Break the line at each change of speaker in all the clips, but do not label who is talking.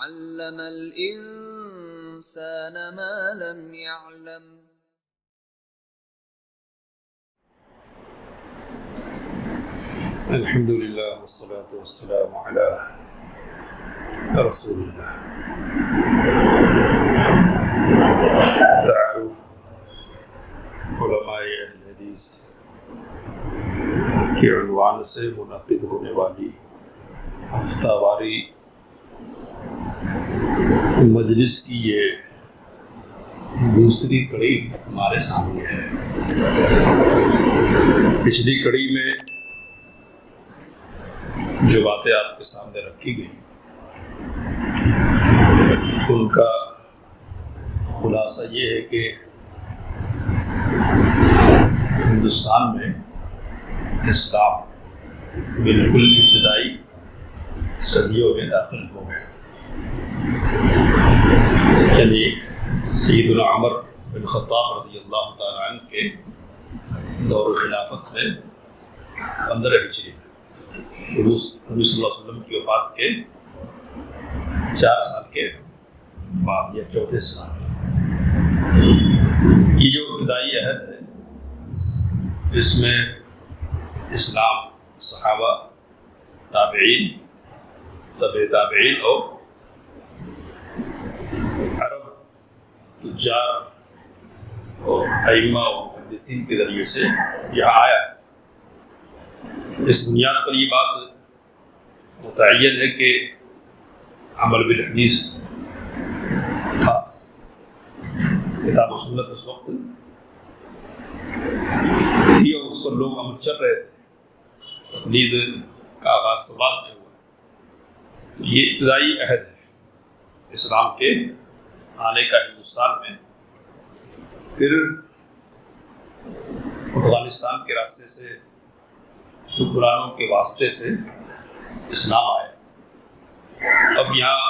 علم الإنسان ما لم يعلم.
الحمد لله والصلاة والسلام على رسول الله. تعارف علماء اہل حدیث کے عنوان سے منعقد ہونے والی ہفتہ واری مجلس کی یہ دوسری کڑی ہمارے سامنے ہے. پچھلی کڑی میں جو باتیں آپ کے سامنے رکھی گئی ان کا خلاصہ یہ ہے کہ ہندوستان میں اسلام بالکل ابتدائی صدیوں میں داخل ہو گیا. یعنی سیدنا عمر بن خطاب رضی اللہ تعالیٰ عنہ کے دور خلافت میں 15 ہجری نبی صلی اللہ علیہ وسلم کی وفات کے 4 سال کے بعد یا چوتھے سال یہ جو ابتدائی عہد ہے اس میں اسلام صحابہ تابعین تبع تابعین اور عرب تجار اور ائمہ اور محدثین کے ذریعے سے یہاں آیا ہے. اس بنیاد پر یہ بات متعین ہے کہ عمل بالحدیث تھا. کتاب و سنت اس وقت تھی اور اس پر لوگ عمل چل رہے تھے. تقلید کا آغاز تو بعد میں ہوا. یہ ابتدائی عہد ہے اسلام کے آنے کا ہندوستان میں. پھر افغانستان کے راستے سے حکمرانوں کے واسطے سے اسلام آیا. اب یہاں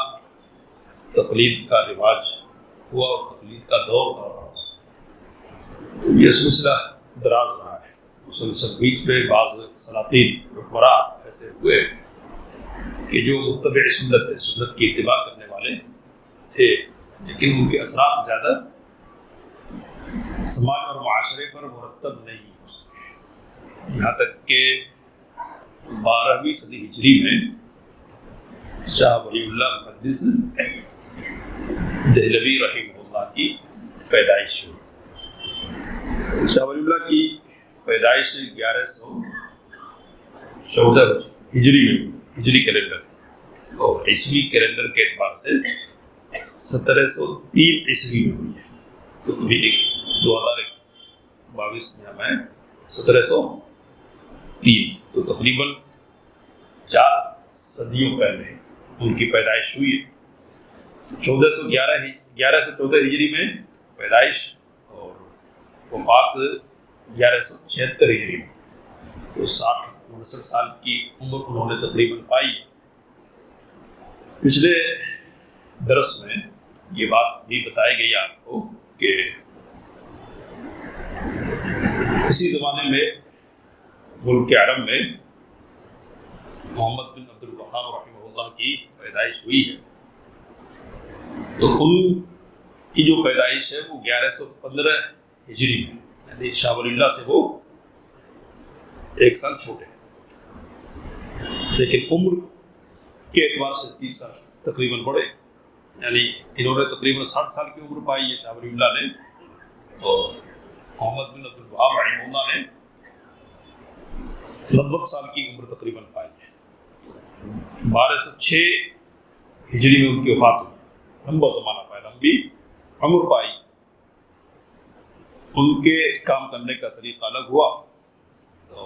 تقلید کا رواج ہوا اور تقلید کا دور تھا. یہ سلسلہ دراز رہا ہے. مسلسل بیچ میں بعض سلاطین حکمراں ایسے ہوئے کہ جو متبع سنت تھے, سنت کی اتباع کرنے والے تھے, لیکن ان کے اثرات زیادہ سماج اور معاشرے پر مرتب نہیں ہو سکے. یہاں تک کہ 12ویں صدی ہجری میں شاہ ولی اللہ محدث دہلوی رحمہ اللہ کی پیدائش ہوئی. شاہ ولی اللہ کی پیدائش 1114 ہجری میں ہجری کیلنڈر اور عیسوی کیلنڈر کے اعتبار سے 1703 عیسوی میں ہوئی ہے. تو کبھی 2022 میں ہم ہیں 1703. تو تقریباً 4 صدیوں پہلے ان کی پیدائش ہوئی ہے. 11 سے 14 ہجری میں پیدائش اور وفات 1176 ہجری میں. تو 60-69 سال کی عمر انہوں نے تقریباً پائی. پچھلے درس میں یہ بات بھی بتائی گئی آپ کو کہ اسی زمانے میں ملک عرب میں محمد بن عبد الوہاب رحمہ اللہ کی پیدائش ہوئی ہے. تو ان کی جو پیدائش ہے وہ 1115 ہجری میں, یعنی شاہ ولی اللہ سے وہ 1 سال چھوٹے, لیکن عمر کے اعتبار سے 30 سال تقریباً بڑے. یعنی انہوں نے تقریباً 60 سال کی عمر پائی ہے شاہ ولی اللہ نے, اور محمد بن عبد الوہاب رحمہ اللہ نے 90 سال کی عمر تقریباً پائی ہے. 1206 ہجری میں ان کی وفات ہوئی. لمبا زمانہ پایا, لمبی عمر پائی. ان کے کام کرنے کا طریقہ الگ ہوا, تو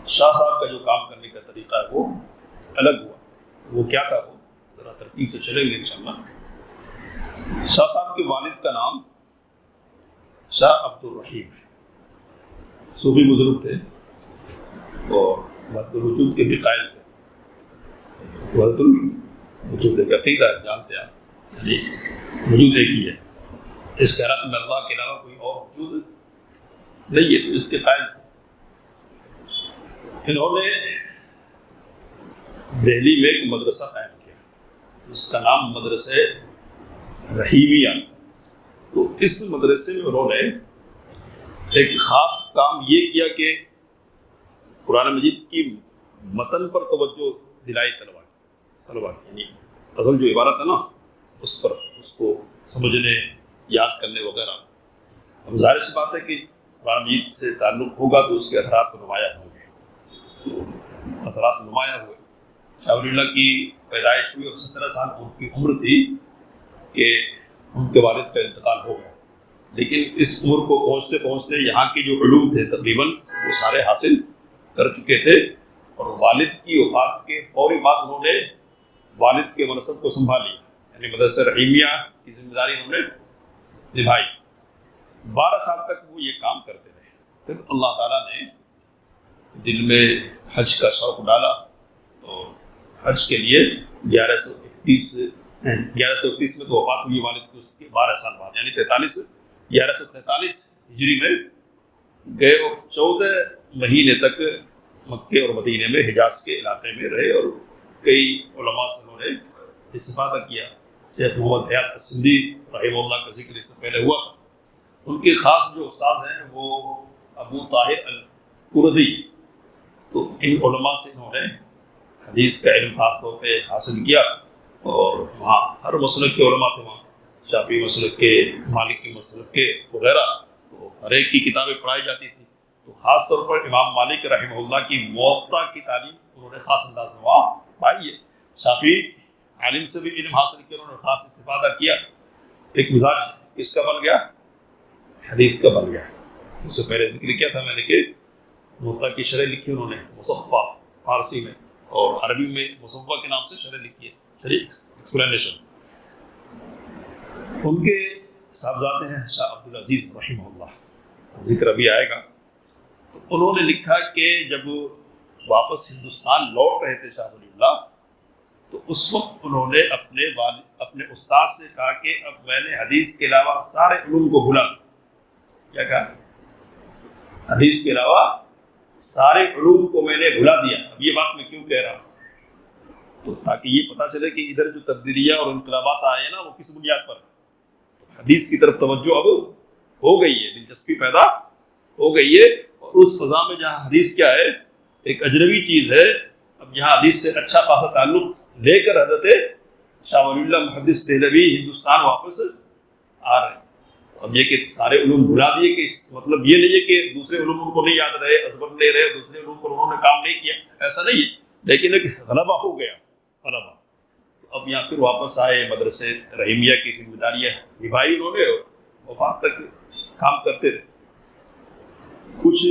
شاہ صاحب کا جو کام کرنے کا طریقہ ہے وہ الگ ہوا. وہ کیا تھا, وہ ذرا ترتیب سے چلیں گے انشاءاللہ. شاہ صاحب کے والد کا نام شاہ عبد الرحیم ہے. صوفی بزرگ تھے اور وحدت الوجود کے بھی قائل تھے. وحدت الوجود ایک عقیدہ ہے, جانتے ہیں آپ, یعنی وجود ایک ہی ہے, اس کائنات میں اللہ کے علاوہ کوئی اور وجود نہیں ہے, تو اس کے قائل تھے. انہوں نے دہلی میں ایک مدرسہ قائم کیا اس کا نام مدرسہ رحیمیہ. تو اس مدرسے میں انہوں نے ایک خاص کام یہ کیا کہ قرآن مجید کی متن پر توجہ دلائی طلبا کی، یعنی اصل جو عبارت ہے نا اس پر، اس کو سمجھنے، یاد کرنے وغیرہ. اب ظاہر سی بات ہے کہ قرآن مجید سے تعلق ہوگا تو اس کے اثرات تو نمایاں ہوں گے. تو اثرات نمایاں ہوئے. شاہ ولی اللہ کی پیدائش ہوئی اور 17 سال ان کی عمر تھی کہ ان کے والد کا انتقال ہو گیا. لیکن اس عمر کو پہنچتے پہنچتے یہاں کے جو علوم تھے تقریباً وہ سارے حاصل کر چکے تھے، اور والد کی وفات کے فوری بعد انہوں نے والد کے منصب کو سنبھال لیا، یعنی مدرسہ رحیمیہ کی ذمہ داری انہوں نے نبھائی. 12 سال تک وہ یہ کام کرتے رہے. پھر اللہ تعالیٰ نے دل میں حج کا شوق ڈالا اور حج کے لیے 1131 میں تو وفات ہوئی والد کی، اس کے 12 سال بعد یعنی 1143 ہجری میں گئے اور 14 مہینے تک مکے اور مدینے میں حجاز کے علاقے میں رہے، اور کئی علماء سے انہوں نے استفادہ کیا. شیخ محمد حیات السندی رحمہ اللہ کا ذکر اس سے پہلے ہوا. ان کے خاص جو استاد ہیں وہ ابو طاہر القردی. تو ان علماء سے انہوں نے حدیث کا علم خاص طور پہ حاصل کیا، اور وہاں ہر مسلک کے علماء تھے، وہاں شافعی مسلک کے، مالکی مسلک کے وغیرہ. تو ہر ایک کی کتابیں پڑھائی جاتی تھیں. تو خاص طور پر امام مالک رحمہ اللہ کی موطا کی تعلیم انہوں نے خاص انداز میں وہاں پائی ہے. شافعی عالم سے بھی علم حاصل کیا، انہوں نے خاص استفادہ کیا. ایک مزاج کس کا بن گیا؟ حدیث کا بن گیا. اس سے پہلے ذکر کیا تھا میں نے کہ موطا کی شرح لکھی انہوں نے مصفہ فارسی میں، اور عربی میں مصفہ کے نام سے شرح لکھی ہے، شرح ایکسپلینیشن. ان کے صاحبزادے ہیں شاہ عبدالعزیز رحمہ اللہ، ذکر ابھی آئے گا. تو انہوں نے لکھا کہ جب واپس ہندوستان لوٹ رہے تھے شاہ ولی اللہ، تو اس وقت انہوں نے اپنے استاد سے کہا کہ اب میں نے حدیث کے علاوہ سارے علوم کو بھلا دیا. کیا کہا؟ حدیث کے علاوہ سارے علوم کو میں نے بھلا دیا. اب یہ بات میں کیوں کہہ رہا ہوں؟ تو تاکہ یہ پتہ چلے کہ ادھر جو تبدیلیاں اور انقلابات آئے ہیں نا وہ کس بنیاد پر. حدیث کی طرف توجہ اب ہو گئی ہے، دلچسپی پیدا ہو گئی ہے. اور اس فضا میں جہاں حدیث کیا ہے، ایک اجنبی چیز ہے، اب یہاں حدیث سے اچھا خاصا تعلق لے کر حضرت شاہ ولی اللہ محدث دہلوی ہندوستان واپس آ رہے ہیں. اب یہ کہ سارے علوم بھلا دیے، کہ اس مطلب یہ نہیں ہے کہ دوسرے علوم ان کو نہیں یاد رہے، ازبر نہیں رہے، دوسرے علوم پر انہوں نے کام نہیں کیا، ایسا نہیں ہے. لیکن ایک غلبہ ہو گیا، غلبہ. اب یہاں پھر واپس آئے، مدرسے رحیمیہ کی ذمہ داریاں نبھائی انہوں نے، اور وفات تک کام کرتے رہے. کچھ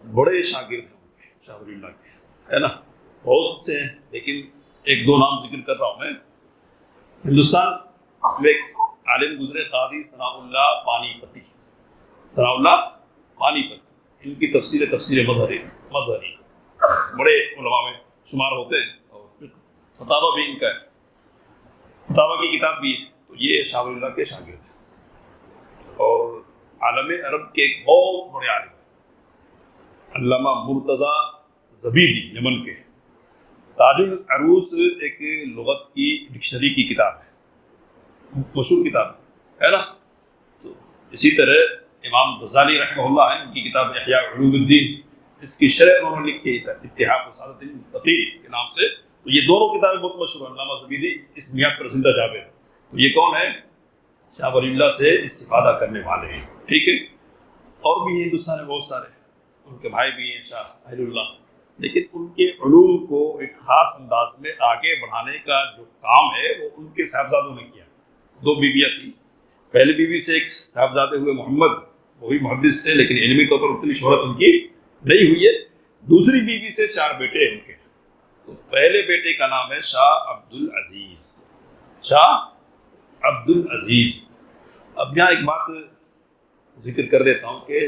بڑے شاگرد ہیں شاہ ولی اللہ کے، ہے نا، بہت سے ہیں، لیکن ایک دو نام ذکر کر رہا ہوں میں. ہندوستان میں ایک عالم گزرے قاضی ثناء اللہ پانی پتی. ثناء اللہ پانی پتی، ان کی تفسیر مظہری بڑے علماء میں شمار ہوتے ہیں، اور فتاویٰ بھی ان کا ہے، فتاویٰ کی کتاب بھی ہے. تو یہ شاہ ولی اللہ کے شاگرد ہیں، اور عالم عرب کے ایک بہت بڑے عالم علامہ مرتضیٰ زبیدی، یمن کے. تاج العروس ایک لغت کی ڈکشنری کی کتاب ہے، مشہور کتاب ہے نا. تو اسی طرح امام غزالی رحمہ اللہ ہیں، ان کی کتاب احیاء علوم الدین، اس کی شرح انہوں نے لکھی ہے اتحاف وسعادت المتقین کے نام سے. تو یہ دونوں کتابیں بہت مشہور ہیں. علامہ زبیدی اس بنیاد پر زندہ جاوید. تو یہ کون ہے؟ شاہ ولی اللہ سے استفادہ کرنے والے ہیں. ٹھیک ہے. اور بھی ہندوستان میں بہت سارے، ان کے بھائی بھی ہیں شاہ اہل اللہ. لیکن ان کے علوم کو ایک خاص انداز میں آگے بڑھانے کا جو کام ہے وہ ان کے صاحبزادوں نے کیا. 2 بیویاں تھیں. پہلی بیوی سے ایک صاحبزادے ہوئے محمد، وہ بھی محدث سے، لیکن علمی طور پر اتنی شہرت ان کی نہیں ہوئی ہے. دوسری بیوی سے 4 بیٹے ہیں ان کے. تو پہلے بیٹے کا نام ہے شاہ عبدالعزیز. شاہ عبدالعزیز. اب یہاں ایک بات ذکر کر دیتا ہوں کہ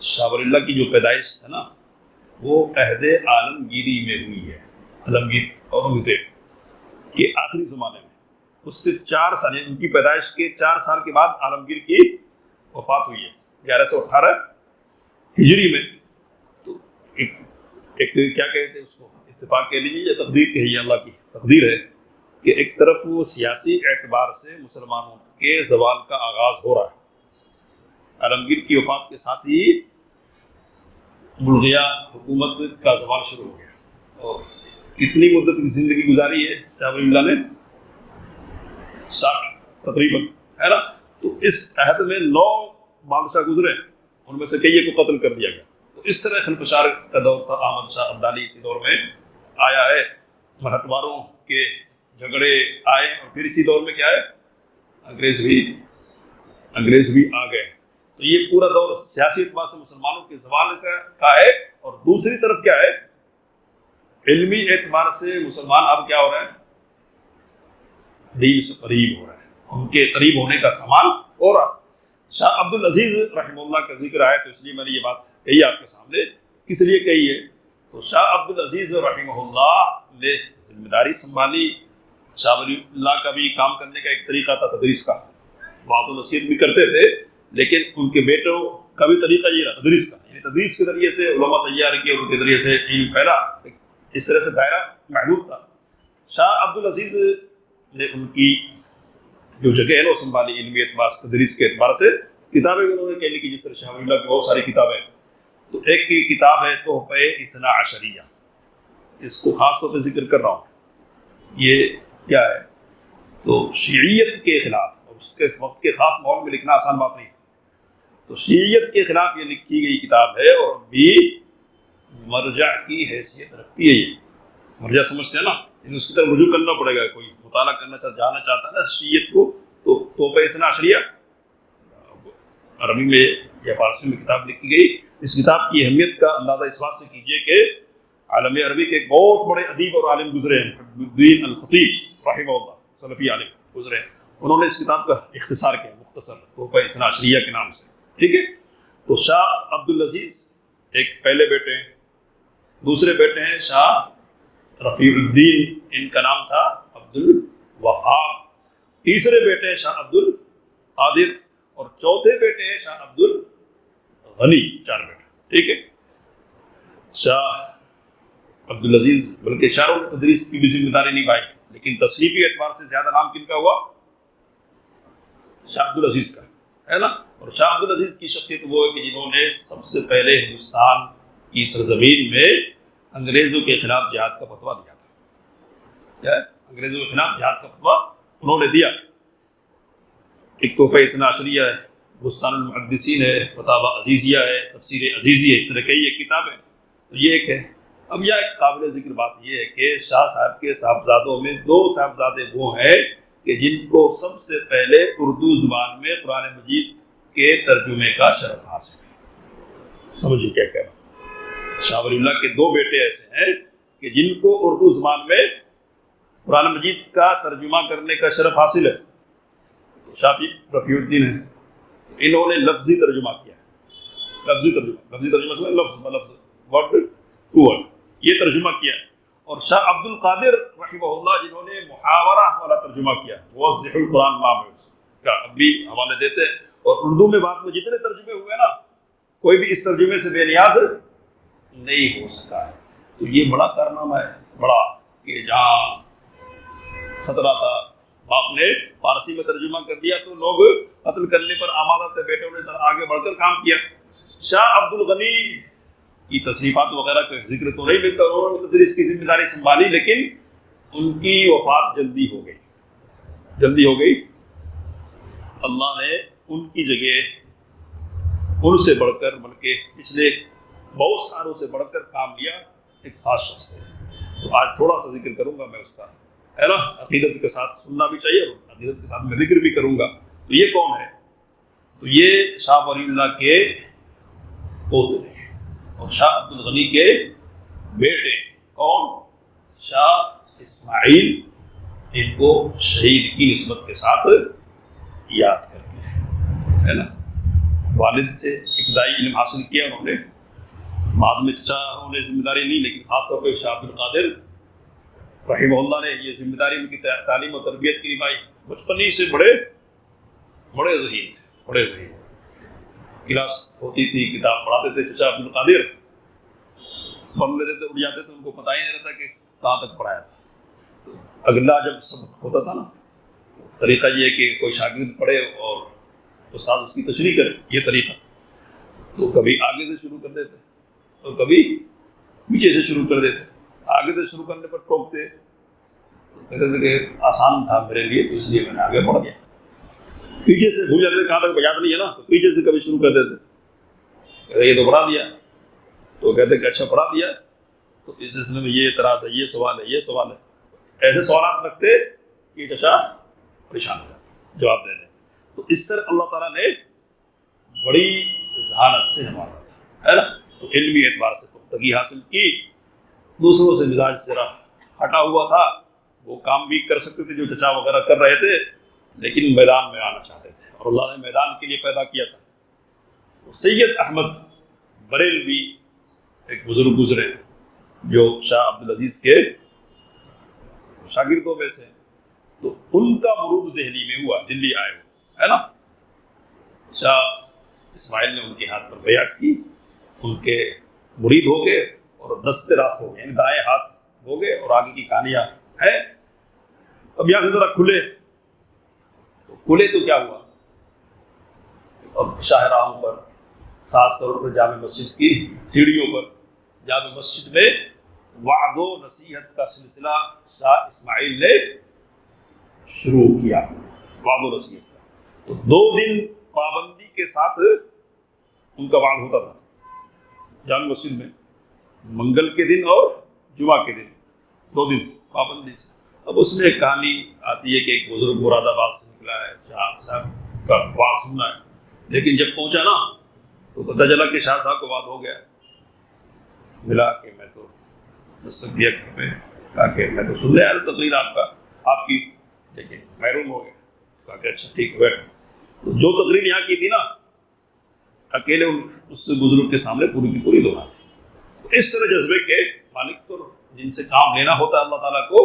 شاہ ولی اللہ کی جو پیدائش ہے نا وہ عہد عالمگیری میں ہوئی ہے. عالمگیر اورنگزیب کے آخری زمانے میں، اس سے 4 سال، ان کی پیدائش کے 4 سال کے بعد عالمگیر کی وفات ہوئی ہے 1118 ہجری میں. تو ایک کیا کہتے ہیں اس کو، اتفاق کہہ لیجیے یا تقدیر کہیے، اللہ کی تقدیر ہے کہ ایک طرف وہ سیاسی اعتبار سے مسلمانوں کے زوال کا آغاز ہو رہا ہے، عالمگیر کی وفات کے ساتھ ہی بلغیہ حکومت کا زوال شروع ہو گیا، اور کتنی مدت کی زندگی گزاری ہے شاہ ولی اللہ نے؟ 60 تقریباً، ہے نا؟ تو اس عہد میں 9 بادشاہ گزرے، ان میں سے کئی کو قتل کر دیا گیا۔ تو اس طرح خلفشار کا دور تھا۔ احمد شاہ ابدالی اسی دور میں آیا ہے، مرہٹواروں کے جھگڑے آئے، اور پھر اسی دور میں کیا ہے، انگریز بھی آ گئے۔ تو یہ پورا دور سیاسی اعتبار سے مسلمانوں کے زوال کا ہے، اور دوسری طرف کیا ہے، علمی اعتبار سے مسلمان اب کیا ہو رہے ہیں، دین سے قریب ہو رہے ہیں، ان کے قریب ہونے کا سامان ہو رہا۔ شاہ عبدالعزیز رحمہ اللہ کا ذکر آیا تو اس لیے میں نے یہ بات کہی آپ کے سامنے۔ کس لیے کہی ہے؟ تو شاہ عبدالعزیز رحمہ اللہ نے ذمہ داری سنبھالی۔ شاہ ولی اللہ کا بھی کام کرنے کا ایک طریقہ تھا تدریس کا، بات و نصیحت بھی کرتے تھے، لیکن ان کے بیٹوں کا بھی طریقہ یہ رہا تدریس کا، یعنی تدریس کے ذریعے سے علماء تیار کیے، ان کے ذریعے سے علم پھیلا، اس طرح سے دائرہ محدود تھا۔ شاہ عبدالعزیز نے ان کی جو جگہ ہے وہ سنبھالی، علمی اعتبار سے، تدریس کے اعتبار سے۔ کتابیں بھی انہوں نے کہہ لکھی، جس طرح شاہ ولی اللہ کی بہت ساری کتابیں۔ تو ایک کی کتاب ہے تحفہ اثنا عشریہ، اس کو خاص طور پہ ذکر کر رہا ہوں۔ یہ کیا ہے؟ تو شیعیت کے خلاف، اور اس کے وقت کے خاص ماحول میں لکھنا آسان بات نہیں، تو شیعیت کے خلاف یہ لکھی گئی کتاب ہے، اور بھی مرجع کی حیثیت رکھتی ہے۔ یہ مرجع سمجھتے ہیں نا، اس کی طرف رجوع کرنا پڑے گا، کوئی مطالعہ کرنا جاننا چاہتا ہے نا شیعیت کو، تو تحفہ اثنا عشریہ عربی میں یا فارسی میں کتاب لکھی گئی۔ اس کتاب کی اہمیت کا اندازہ اس بات سے کیجیے کہ عالم عربی کے ایک بہت بڑے ادیب اور عالم گزرے ہیں، محب الدین الخطیب رحمہ اللہ، سلفی عالم گزرے ہیں، انہوں نے اس کتاب کا اختصار کیا، مختصر تحفہ اثنا عشریہ کے نام سے، ٹھیک ہے؟ تو شاہ عبدالعزیز ایک پہلے بیٹے ہیں، دوسرے بیٹے ہیں شاہ رفیع الدین، ان کا نام تھا عبدالوہاب، تیسرے بیٹے ہیں شاہ عبدالقادر، اور چوتھے بیٹے ہیں شاہ عبدالغنی، 4 بیٹے، ٹھیک ہے؟ شاہ عبدالعزیز بلکہ چاروں نے تدریس کی بھی ذمہ داری نبھائی، لیکن تصنیفی اعتبار سے زیادہ نام کن کا ہوا؟ شاہ عبدالعزیز کا، ہے نا؟ اور شاہ عبدالعزیز کی شخصیت وہ ہے کہ جنہوں نے سب سے پہلے ہندوستان کی سرزمین میں انگریزوں کے خلاف جہاد کا فتویٰ دیا تھا۔ کیا ہے؟ انگریزوں کے خلاف جہاد کا فتویٰ انہوں نے دیا۔ ایک تحفہ اثنا عشریہ ہے، بستان المحدثین ہے، فتاوی عزیزیہ ہے، تفسیر عزیزی ہے، اس طرح کئی ایک کتابیں، تو یہ ایک ہے۔ اب یہ ایک قابل ذکر بات یہ ہے کہ شاہ صاحب کے صاحبزادوں میں 2 صاحبزادے وہ ہیں کہ جن کو سب سے پہلے اردو زبان میں قرآن مجید کے ترجمے کا شرف حاصل ہے۔ سمجھیے کیا کہہ رہا ہوں؟ شاہ ولی اللہ کے 2 بیٹے ایسے ہیں کہ جن کو اردو زبان میں قرآن مجید کا ترجمہ کرنے کا شرف حاصل ہے۔ تو شاہ رفیع الدین ہیں، انہوں نے لفظی ترجمہ کیا ہے، لفظی ترجمہ سے لفظ ورڈ ٹو ورڈ یہ ترجمہ کیا ہے۔ اور شاہ عبدالقادر رحمہ اللہ جنہوں نے محاورہ والا ترجمہ کیا، موضح القرآن نام ہے اس کا، اب بھی حوالے دیتے ہیں۔ اور اردو میں بعد میں جتنے ترجمے ہوئے نا، کوئی بھی اس ترجمے سے بے نیاز نہیں ہو سکا ہے۔ تو یہ بڑا کارنامہ ہے، بڑا، کہ جہاں خطرہ تھا باپ نے فارسی میں ترجمہ کر دیا تو لوگ قتل کرنے پر آمادہ تھے، بیٹوں نے آگے بڑھ کر کام کیا۔ شاہ عبدالغنی کی تصنیفات وغیرہ کا ذکر تو نہیں ملتا، انہوں نے تدریس کی ذمہ داری سنبھالی، لیکن ان کی وفات جلدی ہو گئی۔ اللہ نے ان کی جگہ ان سے بڑھ کر، بلکہ پچھلے بہت سالوں سے بڑھ کر کام لیا ایک خاص شخص ہے۔ تو آج تھوڑا سا ذکر کروں گا میں اس کا، ہے نا؟ عقیدت کے ساتھ سننا بھی چاہیے، اور عقیدت کے ساتھ میں ذکر بھی کروں گا۔ تو یہ کون ہے؟ تو یہ شاہ ولی اللہ کے پوترے ہیں، اور شاہ عبدالغنی کے بیٹے کون؟ شاہ اسماعیل، ان کو شہید کی نسبت کے ساتھ یاد کرتے ہیں، ہے نا؟ والد سے ابتدائی علم حاصل کیا انہوں نے، بعد میں چچا انہوں نے ذمہ داری لی، لیکن خاص طور پہ شاہ عبدالقادر رحمہ اللہ نے یہ ذمہ داری ان کی تعلیم و تربیت کی نبھائی۔ بچپن ہی سے بڑے ذہین تھے، کلاس ہوتی تھی، کتاب پڑھاتے تھے چچا عبدالقادر، پڑھ لیتے تھے، اٹھ جاتے تھے، ان کو پتہ ہی نہیں رہتا کہ کہاں تک پڑھایا تھا۔ اگلا جب سبق ہوتا تھا نا، طریقہ یہ ہے کہ کوئی شاگرد پڑھے اور استاد اس کی تشریح کرے، یہ طریقہ، تو کبھی آگے سے شروع کر دیتے اور کبھی پیچھے سے شروع کر دیتے. آگے سے شروع کرنے پر ٹوکتے، کہتے تھے کہ آسان تھا میرے لیے تو اس لیے میں نے آگے پڑھ گیا. پیچھے سے بھول جاتے کہاں تک یاد نہیں ہے نا، تو پیچھے سے کبھی شروع کر دیتے، کہتے یہ تو پڑھا دیا، تو کہتے کہ اچھا پڑھا دیا تو اس سلسلے میں یہ اعتراض ہے، یہ سوال ہے، یہ سوال ہے. ایسے سوالات رکھتے کہ چچا پریشان ہو جاتے جواب دے دیں. تو اس طرح اللہ تعالیٰ نے بڑی ذہانت سے ہمارا ہے نا، تو علمی اعتبار سے پختگی حاصل کی. دوسروں سے مزاج ذرا ہٹا ہوا تھا، وہ کام بھی کر سکتے تھے جو چچا وغیرہ کر رہے تھے، لیکن میدان میں آنا چاہتے تھے اور اللہ نے میدان کے لیے پیدا کیا تھا. تو سید احمد بریلوی ایک بزرگ گزرے جو شاہ عبدالعزیز کے شاگردوں میں سے، تو ان کا مرود دہلی میں ہوا، دلی آئے ہوئے ہے نا. شاہ اسماعیل نے ان کے ہاتھ پر بیعت کی، ان کے مرید ہو گئے اور دست راست ہو گئے، یعنی دائیں ہاتھ ہو گئے، اور آگے کی کہانیاں ہیں. اب یہاں سے ذرا کھلے تو کیا ہوا، اب شاہراہوں پر، خاص طور پر جامع مسجد کی سیڑھیوں پر، جامع مسجد میں وعد و نصیحت کا سلسلہ شاہ اسماعیل نے شروع کیا، وعد و نصیحت کا. تو 2 دن پابندی کے ساتھ ان کا وعد ہوتا تھا جامع مسجد میں، منگل کے دن اور جمعہ کے دن، 2 دن پابندی سے. اب اس میں ایک کہانی آتی ہے کہ ایک بزرگ مراد آباد سے نکلا ہے، شاہ صاحب کا وعد سننا ہے، لیکن جب پہنچا نا تو پتہ چلا کہ شاہ صاحب کو وعد ہو گیا. ملا کہ میں تو دستک دیا میں، کہا کہ میں تو سن لیا تقریر آپ کی، لیکن محروم ہو گیا. کہا کہ اچھا ٹھیک ہے بیٹھ. تو جو تقریر یہاں کی تھی نا، اکیلے اس بزرگ کے سامنے پوری کی پوری دہرا. اس طرح جذبے کے مالک تو جن سے کام لینا ہوتا ہے اللہ تعالیٰ کو،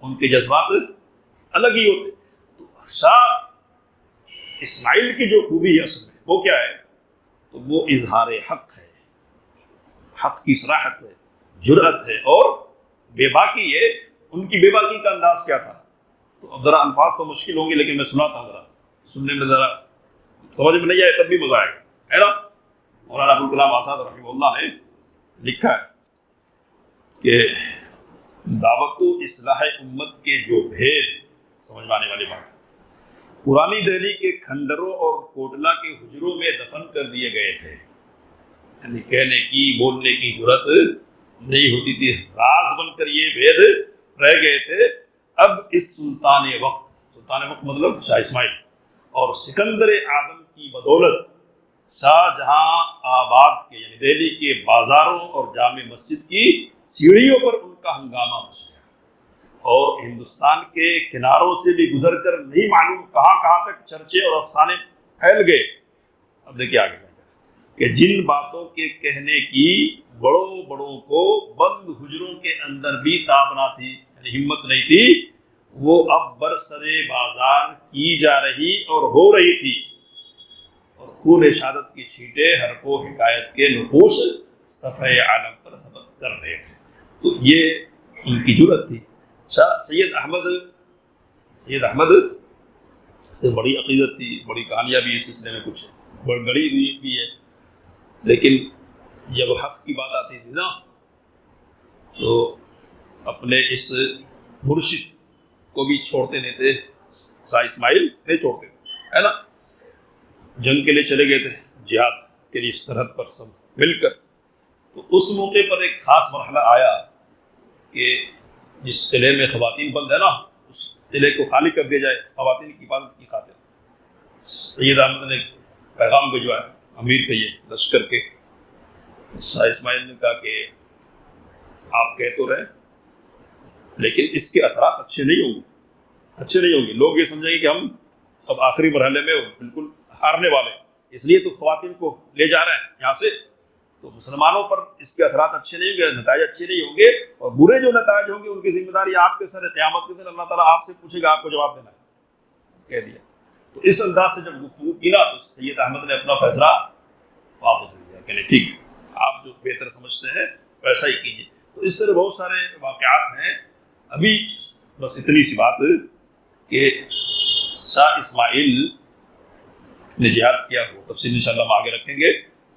ان کے جذبات الگ ہی ہوتے. تو شاہ اسماعیل کی جو خوبی ہے اصل میں وہ کیا ہے، تو وہ اظہار حق ہے، حق کی صراحت ہے، جرأت ہے اور بے باکی ہے. ان کی بے باکی کا انداز کیا تھا، تو اب ذرا الفاظ تو مشکل ہوں گے لیکن میں سناتا ہوں، ذرا سننے میں ذرا سمجھ میں نہیں آئے تب بھی مزہ آئے گا، ہے نا. مولانا ابوالکلام آزاد رحمہ اللہ نے لکھا ہے کہ دعوت و اصلاح امت کے جو بھید سمجھ میں آنے والی بات، پرانی دہلی کے کھنڈروں اور کوٹلہ کے حجروں میں دفن کر دیے گئے تھے. یعنی کہنے کی، بولنے کی جرأت نہیں ہوتی تھی، راز بن کر یہ بھید رہ گئے تھے. اب اس سلطان وقت مطلب شاہ اسماعیل اور سکندر اعظم کی بدولت شاہ جہاں آباد کے یعنی دہلی کے بازاروں اور جامع مسجد کی سیڑھیوں پر ان کا ہنگامہ مچ گیا، اور ہندوستان کے کناروں سے بھی گزر کر نہیں معلوم کہاں کہاں تک چرچے اور افسانے پھیل گئے. اب دیکھیے آگے کہ جن باتوں کے کہنے کی بڑوں کو بند حجروں کے اندر بھی تاب نہ تھی، یعنی ہمت نہیں تھی، وہ اب برسرے بازار کی جا رہی اور ہو رہی تھی، اور خون شہادت کی چھینٹیں حرف و حکایت کے نقوش صفحہ عالم پر ثبت کر رہے تھے. تو یہ ان کی جرأت تھی. سید احمد سے بڑی عقیدت تھی، بڑی کہانیاں بھی اس سلسلے میں کچھ گڑی ہوئی بھی ہے، لیکن جب حق کی بات آتی تھی نا تو اپنے اس مرشد کو بھی چھوڑتے نہیں تھے. شاہ اسماعیل نہیں چھوڑتے تھے، ہے نا. جنگ کے لیے چلے گئے تھے، جہاد کے لیے سرحد پر سب مل کر. تو اس موقع پر ایک خاص مرحلہ آیا کہ جس قلعے میں خواتین بند ہے نا، اس قلعے کو خالی کر دیا جائے خواتین کی حفاظت کی خاطر. سید احمد نے پیغام بھجوایا امیر کے یہ لشکر کے. شاہ اسماعیل نے کہا کہ آپ کہہ تو رہے لیکن اس کے اثرات اچھے نہیں ہوں گے. لوگ یہ سمجھیں گے کہ ہم اب آخری مرحلے میں بالکل ہارنے والے، اس لیے تو خواتین کو لے جا رہے ہیں یہاں سے. تو مسلمانوں پر اس کے اثرات اچھے نہیں ہوں گے، نتائج اچھے نہیں ہوں گے، اور برے جو نتائج ہوں گے ان کی ذمہ داری آپ کے سر. قیامت کے دن اللہ تعالیٰ آپ سے پوچھے گا، آپ کو جواب دینا ہے. کہہ دیا. تو اس انداز سے جب گفتگو کی نا تو سید احمد نے اپنا فیصلہ واپس لے لیا کہ نہیں ٹھیک ہے، آپ جو بہتر سمجھتے ہیں ویسا ہی کیجیے. تو اس طرح بہت سارے واقعات ہیں. ابھی بس اتنی سی بات کہ شاہ اسماعیل نے جہاد کیا ہو تفصیل انشاءاللہ ہم آگے رکھیں گے.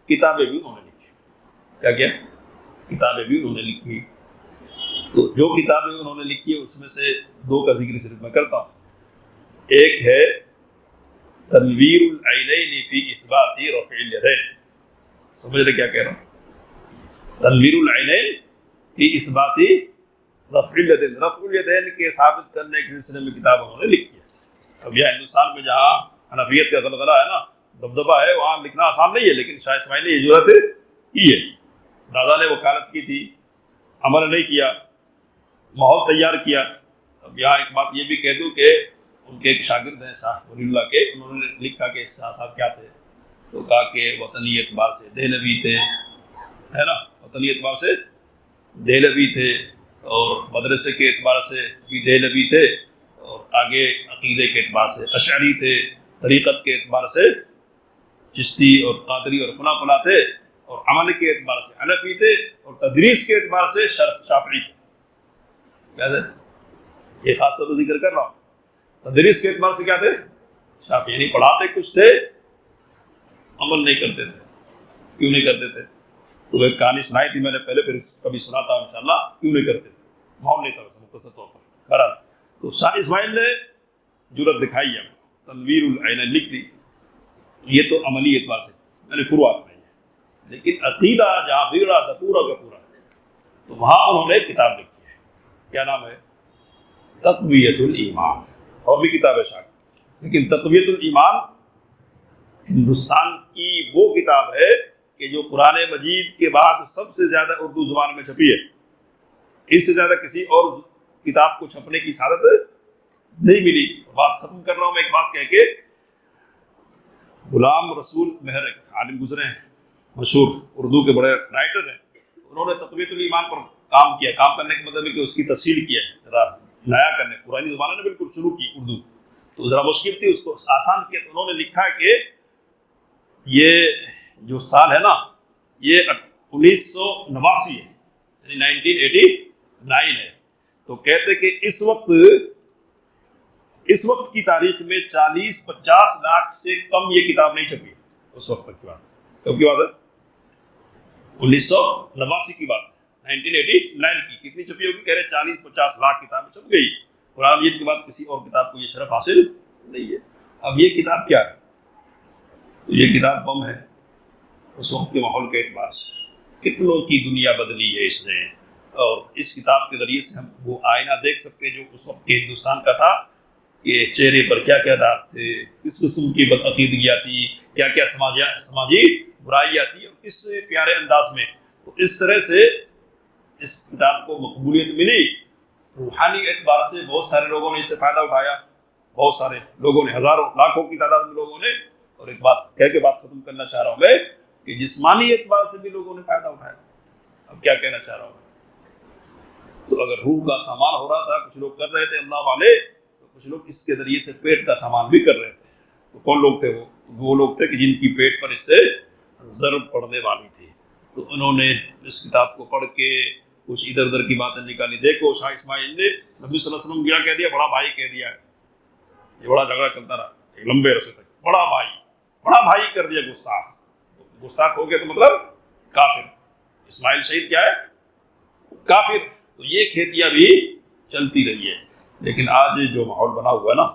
کتابیں بھی انہوں نے لکھی. کیا کیا کتابیں بھی انہوں نے لکھی. تو جو کتابیں انہوں نے لکھی ہے اس میں سے دو کا ذکر صرف میں کرتا ہوں. ایک ہے تنویر العینین فی اثبات رفع الیدین. سمجھ رہے کیا کہہ رہا ہوں؟ تنویر العینین فی اثبات رفع الیدین، رفع الیدین کے ثابت کرنے کے سلسلے میں کتاب انہوں نے لکھی ہے. اب یہ ہندوستان میں جہاں حنفیت کا غلغلہ ہے نا، دبدبہ ہے، وہاں لکھنا آسان نہیں ہے، لیکن شاہ اسماعیل نے یہ ضرورت کی ہے. دادا نے وکالت کی تھی، عمل نہیں کیا، ماحول تیار کیا. اب یہاں ایک بات یہ بھی کہہ دوں کہ ان کے ایک شاگرد ہیں شاہ ولی اللہ کے، انہوں نے لکھا کہ شاہ صاحب کیا تھے، تو کہا کہ وطنی اعتبار سے دہلوی تھے، ہے نا، وطنی اعتبار سے دہلوی تھے، اور مدرسے کے اعتبار سے بھی دہلوی تھے، اور آگے عقیدے کے اعتبار سے اشعری تھے، طریقت کے اعتبار سے چشتی اور قادری اور فلاں فلاں تھے، اور عمل کے اعتبار سے حنفی تھے، اور تدریس کے اعتبار سے شافعی تھے. یہ خاص طور پر ذکر کر رہا ہوں. تدریس کے اعتبار سے کیا تھے؟ شافعی. یعنی پڑھاتے کچھ تھے، عمل نہیں کرتے تھے. کیوں نہیں کرتے تھے؟ تو ایک کہانی سنائی تھی میں نے پہلے، پھر کبھی سناتا ہوں انشاءاللہ. کیوں نہیں کرتے تھے؟ ماحول نہیں تھا ویسے مختصر طور پر. بہرحال تو شاہ اسماعیل نے جرأت دکھائی ہے، تنویر العینین لکھ دی. یہ تو عملی اعتبار سے میں نے فروعات نہیں ہے، لیکن عقیدہ جہاں بگڑا تھا پورا کا پورا، تو وہاں انہوں نے ایک کتاب لکھی ہے. کیا نام ہے؟ تقویۃ الایمان. اور بھی کتاب ہے شاہ، لیکن تقویۃ الایمان ہندوستان کی وہ کتاب ہے کہ جو قرآن مجید کے بعد سب سے زیادہ اردو زبان میں چھپی ہے. اس سے زیادہ کسی اور کتاب کو چھپنے کی سعادت نہیں ملی. بات ختم کر رہا ہوں میں ایک بات کہہ کے. غلام رسول مہر عالم گزرے ہیں، مشہور اردو کے بڑے رائٹر ہیں. انہوں نے تقویۃ الایمان پر کام کیا. کام کرنے کا مطلب ہے کہ اس کی تفصیل کی ہے، ذرا نیا کرنے. پرانی زبانوں نے بالکل شروع کی اردو، تو ذرا مشکل تھی، اس کو آسان کیا. تو انہوں نے لکھا ہے کہ یہ جو سال ہے نا، یہ 1989 ہے، یعنی 1989 ہے. تو کہتے کہ اس وقت کی تاریخ میں 40-50 لاکھ سے کم یہ کتاب نہیں چھپی. اس وقت تک کی بات. کب کی بات ہے؟ 1989 کی بات. 1989 کی کتنی چھپی ہوگی؟ کہہ رہے 40-50 لاکھ کتابیں چھپ گئی. قرآن مجید کے بعد کسی اور کتاب کو یہ شرف حاصل نہیں ہے. اب یہ کتاب کیا ہے؟ تو یہ کتاب بم ہے اس وقت کے ماحول کے اعتبار سے. کتنوں کی دنیا بدلی ہے اس نے. اور اس کتاب کے ذریعے سے ہم وہ آئینہ دیکھ سکتے جو اس وقت کے ہندوستان کا تھا، کہ چہرے پر کیا کیا داغ تھے، کس قسم کی بدعقیدگیاں تھی، کیا کیا سماجی برائیاں تھیں، اور کس پیارے انداز میں. تو اس طرح سے اس کتاب کو مقبولیت ملی. روحانی اعتبار سے بہت سارے لوگوں نے اس سے فائدہ اٹھایا. بہت سارے لوگوں نے، ہزاروں لاکھوں کی تعداد میں لوگوں نے. اور ایک بات کہہ کے بات ختم کرنا چاہ رہا ہوں میں، کہ جسمانی اعتبار سے بھی لوگوں نے فائدہ اٹھایا. اب کیا کہنا چاہ رہا ہوں، تو اگر روح کا سامان ہو رہا تھا، کچھ لوگ کر رہے تھے اللہ والے، تو کچھ لوگ اس کے ذریعے سے پیٹ کا سامان بھی کر رہے تھے. تو کون لوگ تھے وہ لوگ تھے کہ جن کی پیٹ پر اس سے ضرب پڑنے والی تھی. تو انہوں نے اس کتاب کو پڑھ کے کچھ ادھر ادھر کی باتیں نکالی. دیکھو شاہ اسماعیل نے نبی صلی اللہ علیہ وسلم کیا کہہ دیا؟ بڑا بھائی کہہ دیا ہے. یہ بڑا جھگڑا چلتا رہا ایک لمبے عرصے تک. بڑا بھائی کر دیا گستاخ. گستاخ ہو گیا تو مطلب کافر. اسماعیل شہید کیا ہے؟ کافر. تو یہ کھیتیاں بھی چلتی رہی ہے. لیکن آج جو ماحول بنا ہوا ہے نا،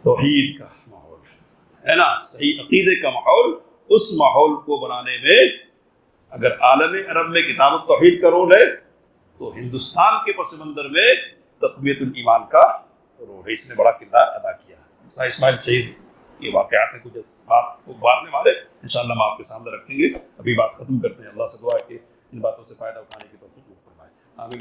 توحید کا ماحول ہے نا، صحیح عقیدے کا ماحول، اس ماحول کو بنانے میں اگر عالم عرب میں کتاب التوحید کا رول ہے، تو ہندوستان کے پس منظر میں تقویت الایمان کا رول ہے. اس نے بڑا کردار ادا کیا. شاہ اسماعیل شہید کے واقعات ہیں، کچھ بات کو بارنے والے انشاءاللہ ہم آپ کے سامنے رکھیں گے. ابھی بات ختم کرتے ہیں. اللہ سے دعا ہے کہ ان باتوں سے فائدہ اٹھانے کی توفیق فرمائے. آمین.